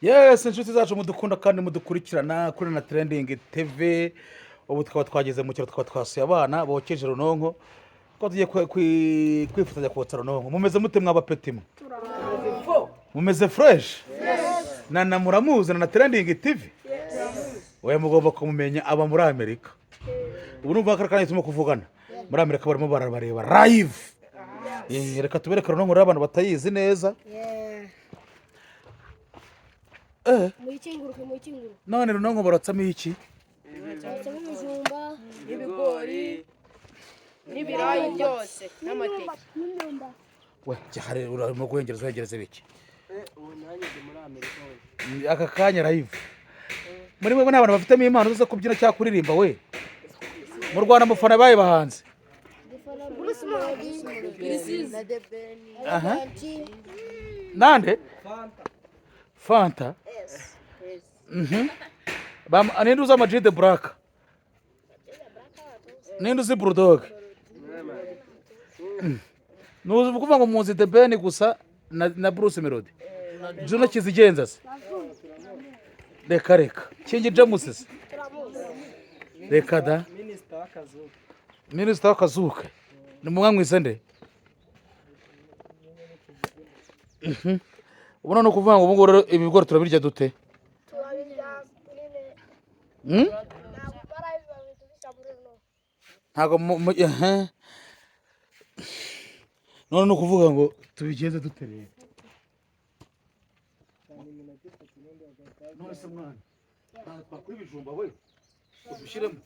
Yes, inshuti zacu mudukunda kandi mudukurikirana kuri na Trending TV. Ubu tukaba twageze mu cyaro, tukaba twasuye abana bokeje runonko ko tugiye kwifatanya kotsa runonko. Mumeze mute mw'abapeti mwe? Mumeze fresh? Na muramuzi na Trending TV? Oya mugomba kumumenya aba muri Amerika. Ubu numva karakanye turimo kuvugana. Muri Amerika barimo barabareba live. Reka tubereke runonko rero abantu batayizi neza. Muyikinguruke. None runonko baratsamo iki? Batsamo ibijumba, ibigori, n'ibirayi byose n'amateke. We, cyahare urimo guhengereza biki? Ubu nanjye ndi muri Amerika. Aka kanya live. Muri mwe n'abantu bafitemo impano zo kubyina cyangwa kuririmba we. Mu Rwanda mufana baye bahanze. na debeni. Aha. Nande? Fanta. Ninde uzi Ama-G The Black? Ninde uzi Bulldog? Nuzi kuvuga ngo muzi The Ben gusa na Bruce Melody. Juno kizigenza se. Reka. Kingi James se. Reka da. Minister w'akazuka. Ni mumwamwise nde? Ubona no kuvuga ngo ubu ngoro ibigori turabirya dute? Ntago none no kuvuga ngo tubigenze dute rero. None se mwana. Bakuri bijumba we. Ubishiremo.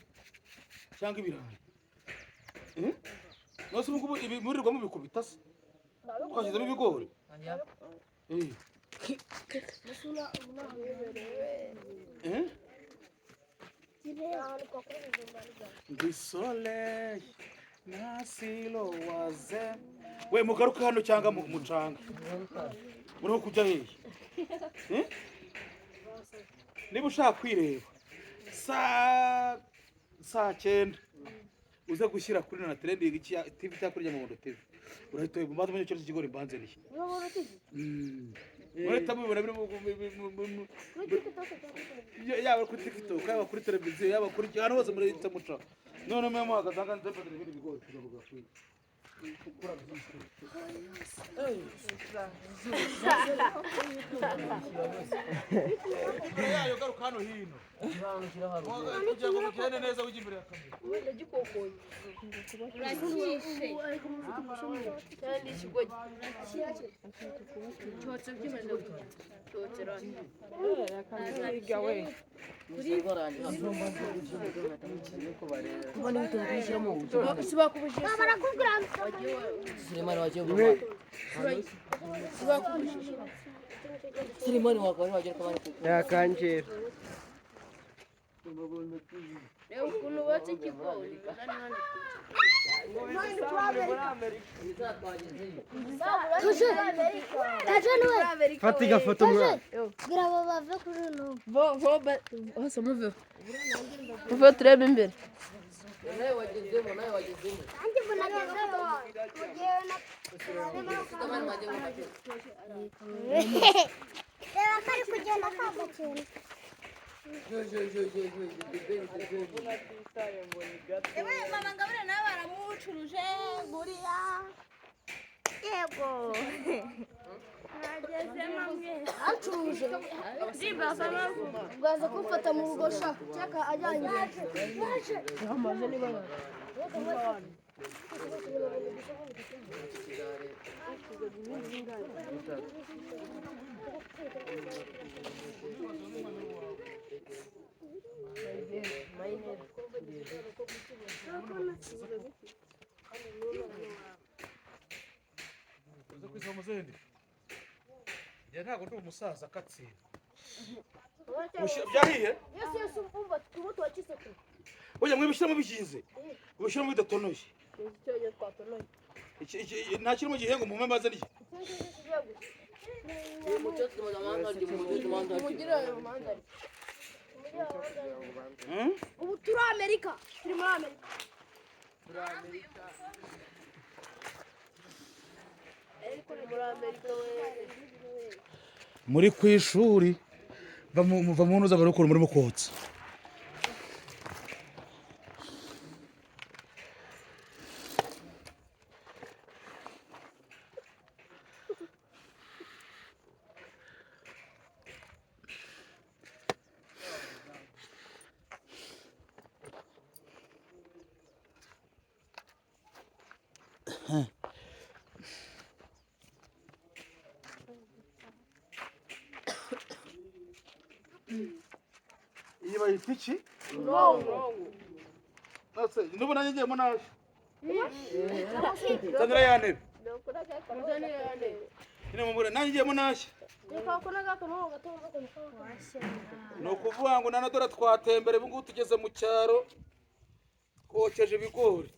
Cyangwa ibirayi. Nose ubu ibi murirwa mu bikubita se. Twashizemo ibigori. Bisole nasilo waze. We mugaruka hano cyangwa mucanga. Muriho kujya hehe? Niba ushaka kwireba saa 9 uze gushyira kuri na Trending TV cyangwa kuri Nyamuhondo TV. Urahita ubaza umenye cyo kigori mbanze nihe. Urahita mubibona biri yaba kuri TikTok, yaba kuri televiziyo, yaba kuri hano hose muri muca. None mwe muhagaze hanga nzefata ibindi bigori tugavuga kuri. Yayo garuka hano hino. Kugira ngo mugende neza ujye imbere ya kamera. Wenda gikokoye. Urashishe. Kandi ikigoyi. Cyotse kimaze cyotera. Kanziga we. Kubona ibintu bishyiramo Siba kubujije. Barakubwira Sulemani waje Siba kubujije. Sulemani waje kamari kuko Yakanjira. Leo kuno wote kigori. Fatiga foto mwa. Grava bave kuri no. Osa muve. Muve turebe imbere. nawe wagezemo Anje bunagezemo. Sulemani waje mu kazi Reba kari kugenda kamba cyane. Mama ngabure nawe baramucuruje guriya yego nagezemo mwe Acuruje. ndiba sama Bwaza kumfata mu rugo sha. Cyaka ajyanye. Uze kwisa muzende. Ya ntago ndi umusaza katsinda. Byahiye? Yesu umva tubuto wakise ko. Oya mwibishiramo bikinze. Ubishiramo bidatonoye. Nta kirimo gihengo mu mpembaze ni. umutoto mu zamanda ndi mu zamanda Mugira ayo mandari. Ubu turi Amerika. Turi muri Amerika. Ariko ni muri Amerika we. Muri kwishuri muva mu ntuza bari ukuntu murimo kotsa. Iyi bayita iki? Nase nubu nanjye ngiye munaje. Zanira ya ntebe. Ine mumure nanjye ngiye munaje. Ni ukuvuga ngo nanadora twatembere ubu ngubu tugeze mu cyaro twokeje ibigori.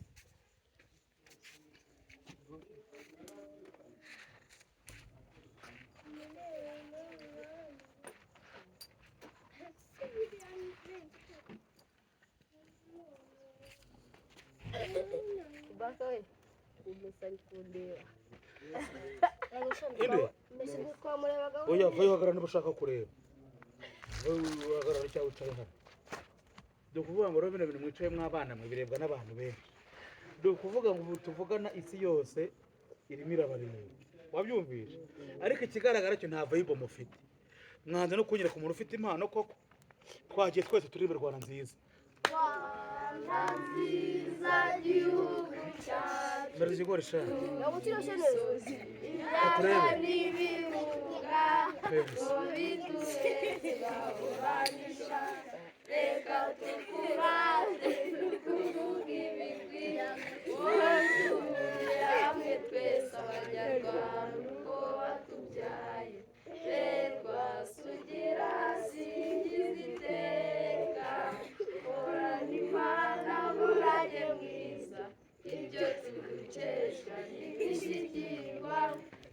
Bakawe umusari kundeba. Inde? Oya vayo hagarara niba ushaka kureba. Vayo hagarara cyangwa ucaye hano. Ndi kuvuga ngo rero bino bintu mwicayemo abana mwe birebwa n'abantu benshi. Ndi kuvuga ngo ubu tuvugana isi yose irimo irabareba. Wabyumvishe? Ariko ikigaragara cyo nta vibe mufite. Mwanze no kunyera ku muntu ufite impano koko. Twagiye twese turi mu Rwanda nziza. Mbere zigore sha.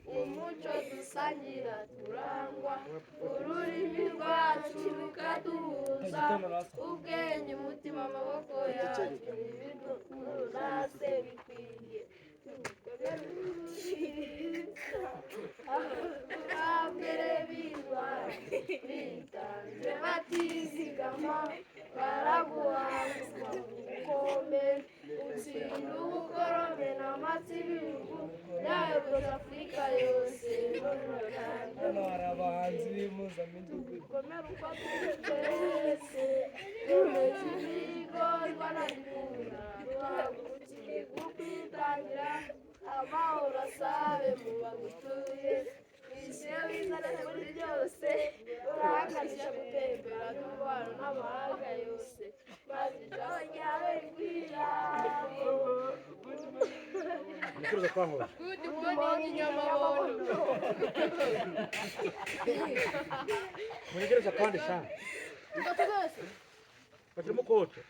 umuco dusangira turangwa ururimi rwacu rukaduhuza ubwenge umutima amaboko yacu ibidukuraze bikwiye abambere b'intwari bitanze batizigama baraguhanga ubukombe utsinda ubukorome n'amatsi ibihugu yayoboza Afurika yose hano hari abahanzi b'impuzamidugudu komera uko twese rumeze ibigorwa na dukunda duhagurukiye kukwitangira amahoro asabe mu bagutuye isi yo bizana muri byose urahakarishya gutembera n'umubano n'amahanga yose maze ijoro ryawe rigwira Nikuruza kwankora. Muregereza kandi sha. Bakirimo kote.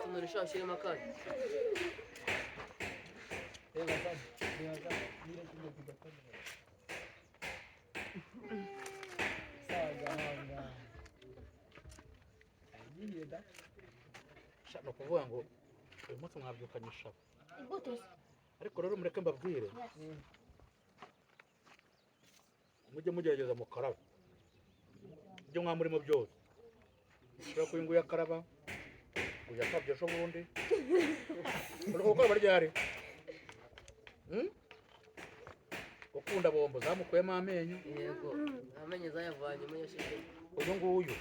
Tunarisha shirima kandi. Shaka kuvuga ngo uyu munsi mwabyukanye shaka. Ariko rero mureke mbabwire. Mujye mugerageza mukarabe. Ibyo mwamurimo byose. Ushobora kuyinguya karaba. Uyakabye sho bundi. Uriko gukora baryari. Ukunda bombo zamukuyemo amenyo. Yego. Amenye zayavanye mu yashije. Uyu nguyu.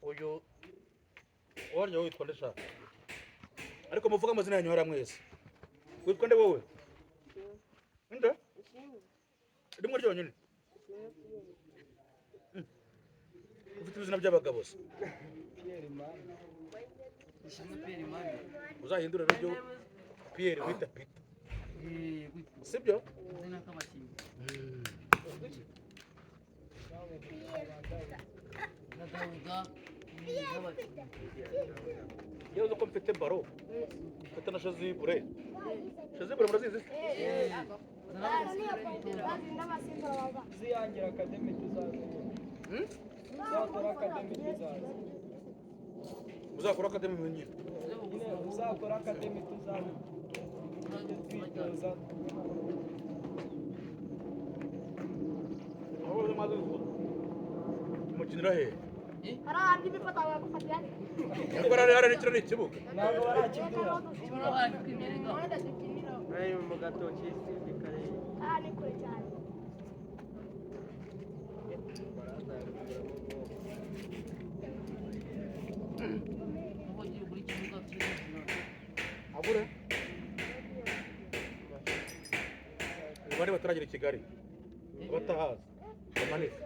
Uyu waryo witwa ndesha. Ariko muvuga amazina yanyu hara mwese. Witwa nde wowe? Nde? Rimwe ryonyine. Ufite izina by'abagabo se. Uzahindura rero Pierre wita Peter. Sibyo? Yewe uko mfite baro. Mfite na Shazibure. Shazibure murazizi? ziyangira akademi tuzaza uzakora akademi tuzaza Uzakora akademi nyine. uzakora akademi tuzaza kuza umukinira he hari ahandi bifata bagafatira ariko hari n'ikiro n'ikibuga ntabwo barakibwira bari mu gatoki kare aha ni kure cyane abure bari bataragera i Kigali batahazi bamanitse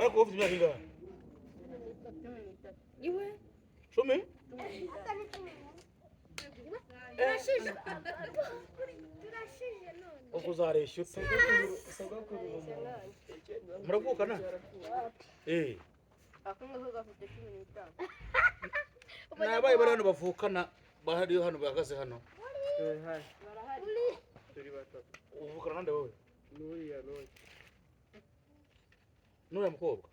ariko ufite imyaka ingahe cumi turashije none ubwo uzareshya ute sogokuru muravukana nabaye bari hano bavukana bahari hano bahagaze hano turi batatu uvukana nande wowe n'uriya n'uriya mukobwa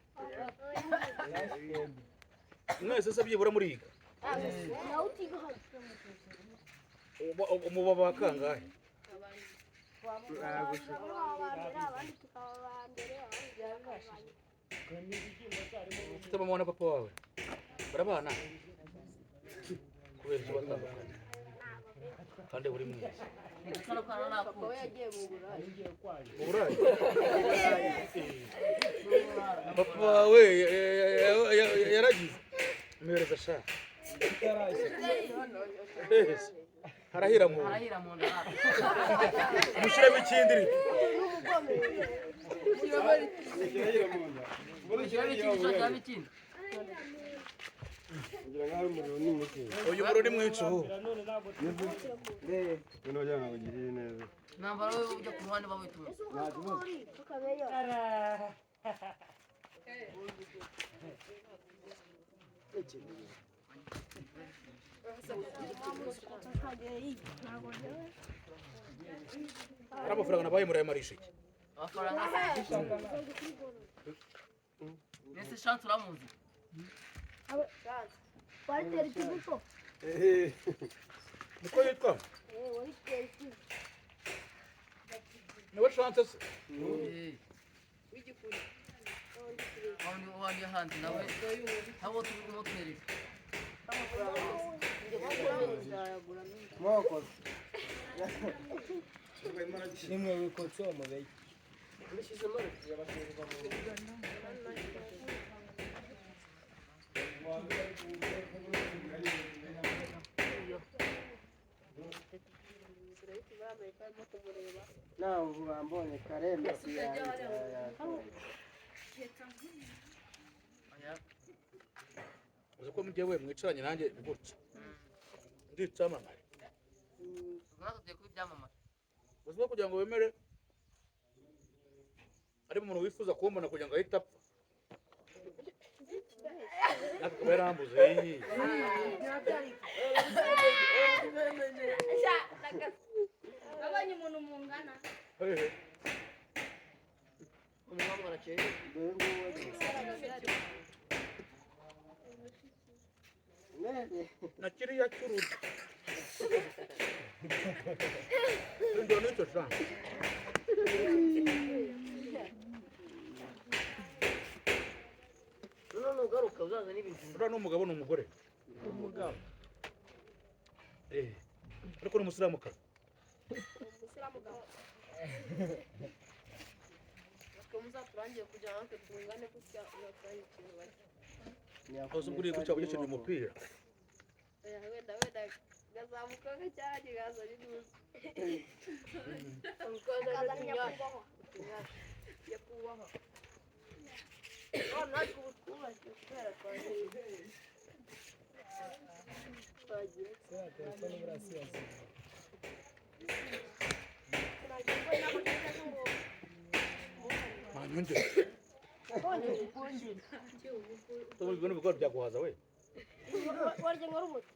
mwese se byibura muriga nawe utiga hano muba bakangahe abandi tukaba ba mbere ufite mama na papa wawe barabana kubera icyo batandukanye kandi buri mwese mu burayi papa wawe yaragize mpereza sha harahira mu mushyiremo ikindi rito uyu muro ni mwinshi ubu nambara wowe ujya ku ruhande bawituma ari amafaranga nabaye murayamarisha iki amafaranga mbese shansi uramuzi waritera ikibuto niko yitwa waritera ikibuto niwe chance se wani ahandi nawe abo turi kumutwereka nimwe wikotse umubeye nawe ubu bambonye kare mesi uzi ko mugiye we mwicaranye nanjye gutya ndicamamare natwe tugiye kuba ibyamamare uzi ko kugira ngo wemere ari umuntu wifuza kumbona kugira ngo ahite apfa natwe kuba yarambuze Abanye umuntu mungana. umwami arakeye na kiriya cy'urudo ndo nicyo sha none ugaruka uzaza n'ibintu uriya ni umugabo ni umugore umugabo ariko ni umusilamukazi muzaturangiye kugira ngo natwe tungane gutya uzaturangiye ikintu bake aho uguriye gutya ugikeneye umupira wenda gazamuka cyane gazana inuzi nyakubahwa natwe ubu twubashye kubera twagiye telefone burasirazuba manyonge tubibona ibigori byaguhaza we warya ngo rubuto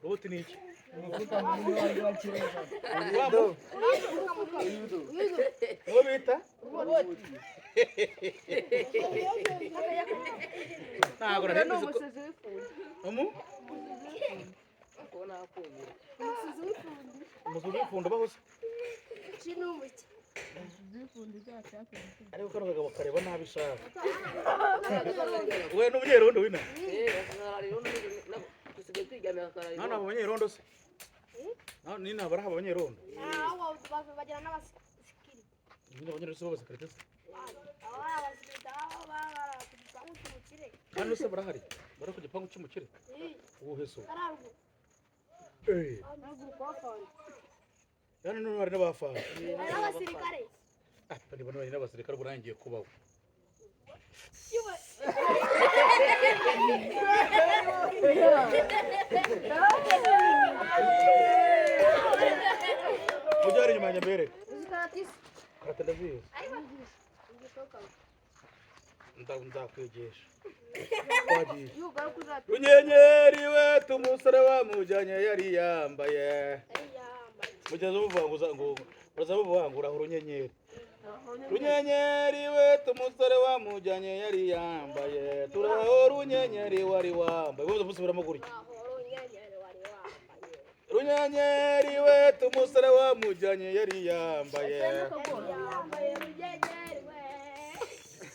rubuti ni iki umufuka munini wanjye wa kireza uwo bita ntabwo nari nzi ko Kubona hakumira. umusuzi w'ifundo bahose Kinumuki. ariko kano kagabo kareba nabi shaka we n'umunyerondo wina Dusigaye twigamira akarari. nta abanyerondo se ni nabara abanyerondo Aho bagira n'abasikiri. nyine abanyerondo se b'abasekirite se Abasikiri aho baba kugipangu cy'umukire. hano se barahari bari ku gipangu cy'umukire uwuhe so Kararugo. Naguru kwa fani. yani none hari n'abafana Hari n'abasirikare. ndibona bari n'abasirikare ubwo nangiye kubaho mujya hari inyuma ya nyambere Uzikaratisi. karate ndazizi Ngitoka. ndakwigisha twagiye Yuga kuzati. runyenyeri we tumusore wamujyanye yari yambaye mugeze umuvanguza ngo uraza muvangura urunyenyeri runyenyeri we tumusore wamujyanye yari yambaye turaho runyenyeri wari wambaye bose musubiramo gutya runyenyeri we tumusore wamujyanye yari yambaye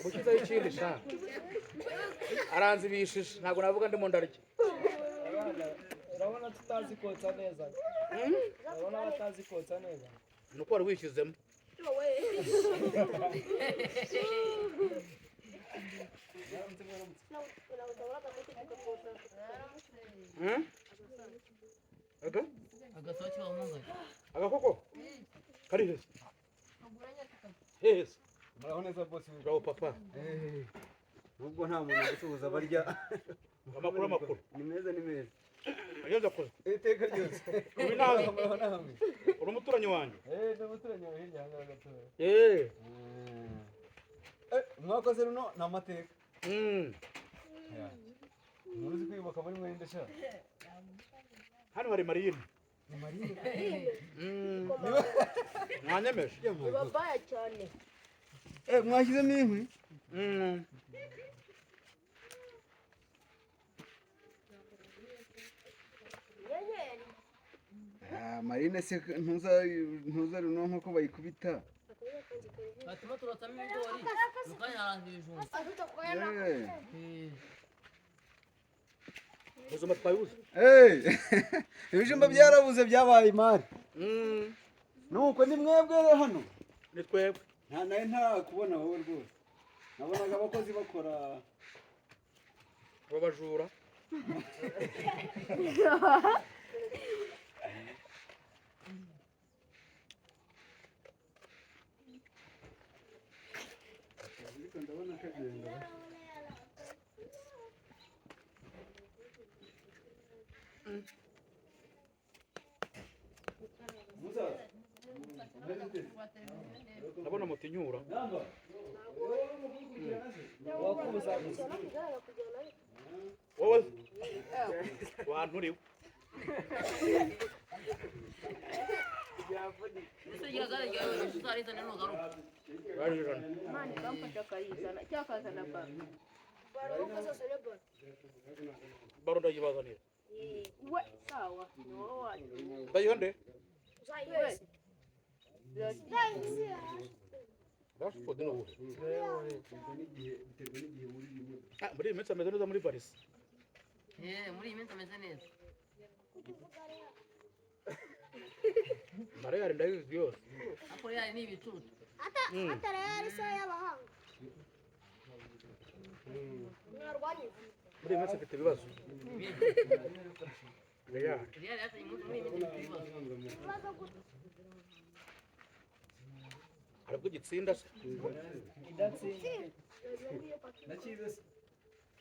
ushyizeho ikindi sha aranzi bishije ntabwo navuga ndimo ndarya urabona tutazi kotsa neza urabona batazi kotsa neza nuko wari wishyizemo Agasohoke bamungaye. agakoko kari heza heza muraho neza bose bravo papa ubwo nta muntu gusuhuza barya amakuru ni meza ageze kure iteka ryose ubi nawe muraho namwe uri umuturanyi wanjye ni umuturanyi wa hirya hanga gatoya mwakoze runo ni amateka umuntu uzi kwiyubaka muri mwende sha hano hari marine ni marine mwanyemeje Babaya cyane. mwashyizemo inkwi marine se ntuza runo nk'uko bayikubita Batuma turatsamo ibigori. Mukanya harangira ijumba. ubuzima twabibuze ibijumba byarabuze byabaye imari nuko ni mwebwe hano ni twebwe nawe ntarakubona wowe rwose nabonaga abakozi bakora babajura ndabona kagenda ndabona mutinyura wowe wanturiwe Ese gira gare ryawe uzarizana n'ugaruka. barirana Imana ikamfasha akayizana cyakazana baro. baro ndayibazanira We sawa. Ni wowe wacu. ndayiha nde Uzayibese. rashford ni uwuhe muri iyi minsi ameze neza muri barisi Muri iyi minsi ameze neza. marayari ndayizi yose Ako yari ni ibicucu. Atara yari so y'abahanga. Mwarwanye. muri iyi minsi afite ibibazo real Yari yatanye umunsi muri iyi minsi ibibazo. Baza gutu. haribwo gitsinda se ndakize se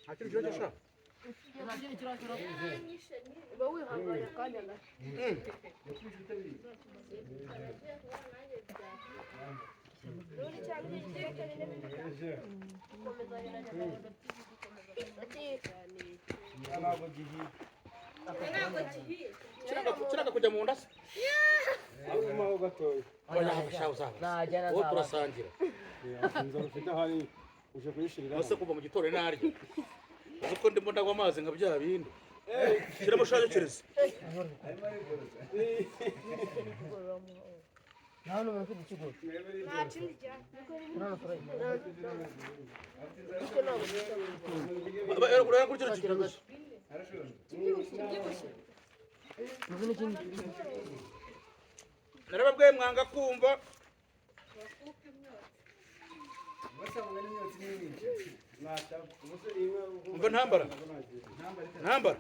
nta kintu kiba gishaka Nta kindi kirakira. Uba wihanganye akanya gato. Nuri cyane n'igikeke n'ibindi. ntabwo gihiye Ntabwo kihiye. kiranga kujya mu nda se agumaho gatoya abanyahagusha uzaba Najya wowe turasangira inzara ufite ahari uje kuyishirira nose kuva mu gitondo naryo uzi ko ndimo ndanywa amazi nka bya bindi shyiramo shayokereza Nta n'umuntu ufite ikigo. nta kindi cyane uraya kuri kino kintu Muzi n'ikindi. narababwiye mwanga kumva umva ntambara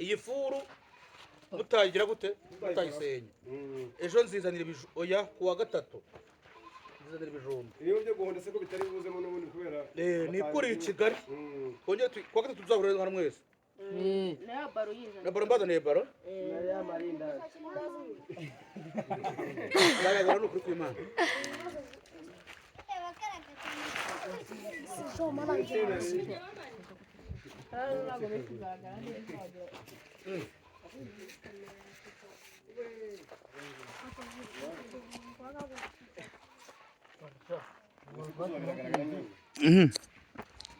iyi furu mutayigira gute mutayisenya ejo nzizanira oya kuwa gatatu nzizanira ibijumba iyo byo guhonda se ko bitari buzemo n'ubundi kubera nikuriye i Kigali twongere kuwa gatatu tuzahurira hano mwese na baro yizana na baro mbazaniye baro ya marinda ngaragara ni ukuri kw'Imana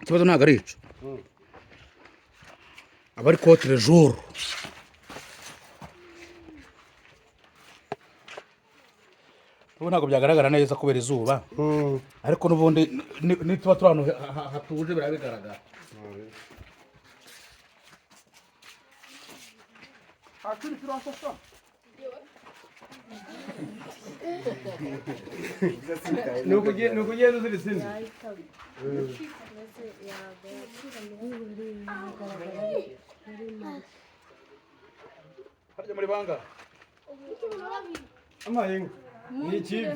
ikibazo ntabwo ari ico aba ari kotere joro ubu ntabwo byagaragara neza kubera izuba ariko n'ubundi nituba turi ahantu hatuje biraba bigaragara ni ukugenda uzira izina harya muri banga amayenga ni ikipe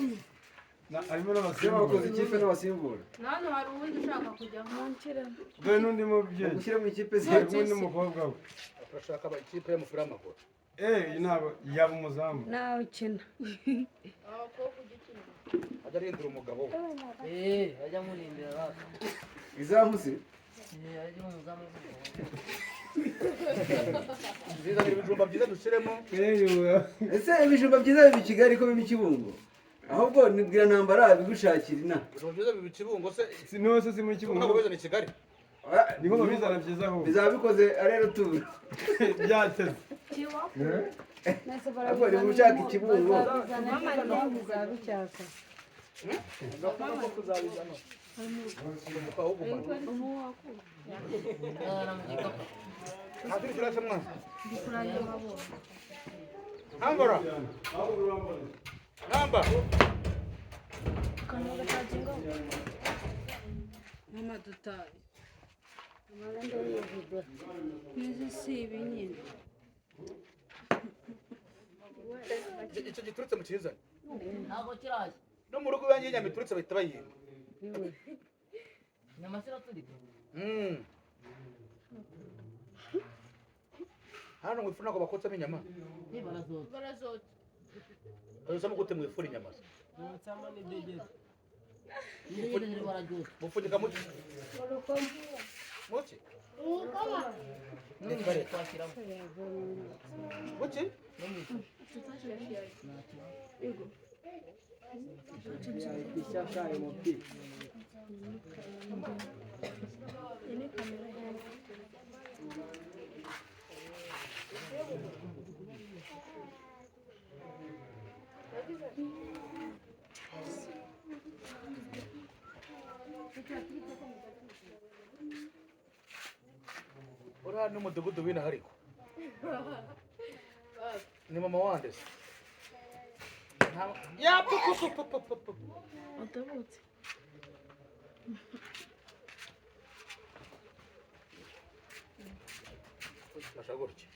harimo n'abasimbura wakoze ikipe n'abasimbura hano hari uwundi ushaka kujyamo dore n'undi mubyeyi gushyira mu ikipe ze hari n'undi mukobwa we turashaka ikipe y'umupira w'amaguru iyi ntabwo yaba umuzamu nawe ukina abakobwa ugikina ajya arindira umugabo we Ajya murindira raka. izamu se Ajya umuzamu. nzizanira ibijumba byiza dushyiremo ese ibijumba byiza biba i Kigali ko biba i Kibungo ahubwo nibwira ntambara bigushakira ina ibijumba byiza biba i Kibungo se sinose si muri ntabwo Kibungo bizana i Kigali niho babizana byiza ahubwo bizaba bikoze arero tura byateze ahubwo niba ushaka ikibungo nta kindi kirasa mwana ntambara ntamba mama dutaye nizi si ibi nyine icyo giturutse mu kizana Ntabwo kiraje. no mu rugo iwanjye inyama iturutse bahita bayimba Inyama ziraturika. hano mu ifu ntabwo bakotsamo inyama Barazota. barazota bayosamo gute mu ifura inyama se Nsama n'idegede Indege ziri bararyoshye. mupfunyika muki muki Twashyiramo. muki ishyaka umupi uriya ni umudugudu w'inaha ariko ni mama wande se utabutse Nasha gutya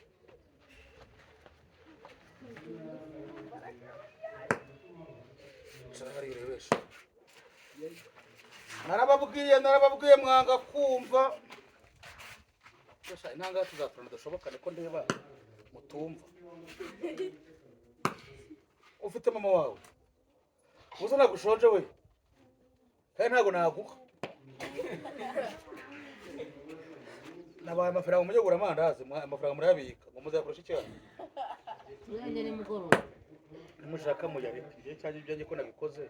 harirebesha narababwiye mwanga kumva intanga tuzaturana dushoboka niko ndeba mutumva ufite mama wawe uza ntabwo ushonje we kandi ntabwo naguha nabaye amafaranga mujye amandazi amafaranga murayabika ngo muzayakoresha icyaha Tuzajya nimugoroba. nimushaka muyareke igihe cyanjye ibyanjye ko nabikoze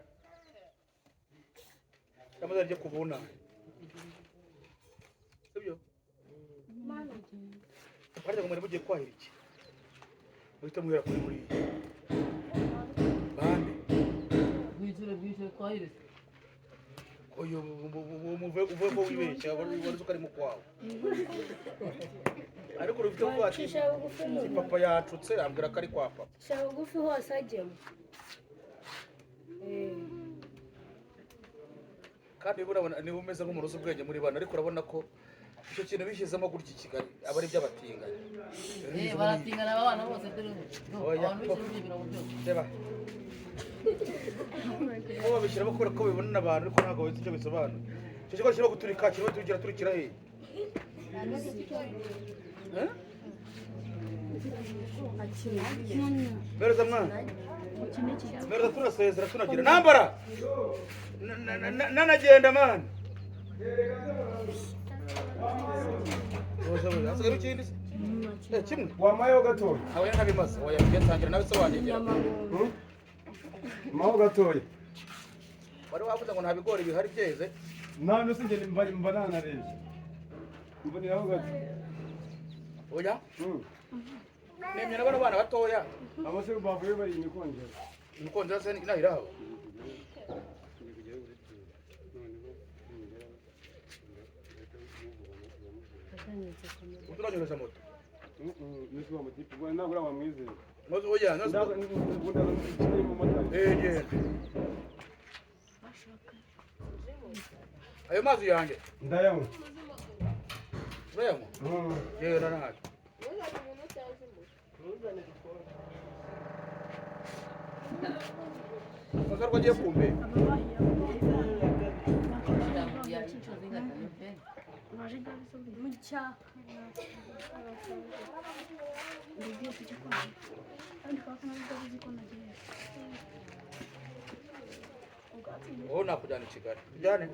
cyangwa ryo kubunana sibyo harya ngo mwari mugiye kwahira iki muhita muhera kuri muri bande bwicire kwahire uyu uvuye ko wibeshya wari uko ari mu kwawe ariko urufite ko ati si papa yacutse ambwira ko ari kwa papa shaka bugufi hose ajyemo kandi urabona niba umeze nk'umuruzi ubwenge muri bana ariko urabona ko icyo kintu bishyizemo gutya i Kigali aba ari iby'abatinganya baratingana abana bose dore abantu b'ibiro mirongo byose reba ko babishyiramo kubera ko bibona n'abantu ariko ntabwo bazi icyo bisobanura icyo kigo kirimo guturika kirimo tugira turikira hehe mereza mwana mereza tunasezera tunagira nambara nanagenda mani hasigaye ikindi se kimwe wamayeho gatoya abaye ntabimaze wayatangira nawe se wanyegera maho gatoya wari wavuze ngo nta bigori bihari byeze none se njye mba nanarebye mboneraho gato oya nemye na bano bana batoya abase bavuye bari imikongera imikongera se inahiraho uturanyuza moto nisi wa mutipe bwana ntabwo uri abamwizera ngozi oya ngozi genda ayo mazi yanjye ndayanywa urayanywa yewe narahaje Masarwa agiye kumbe wowe nakujyana i Kigali tujyane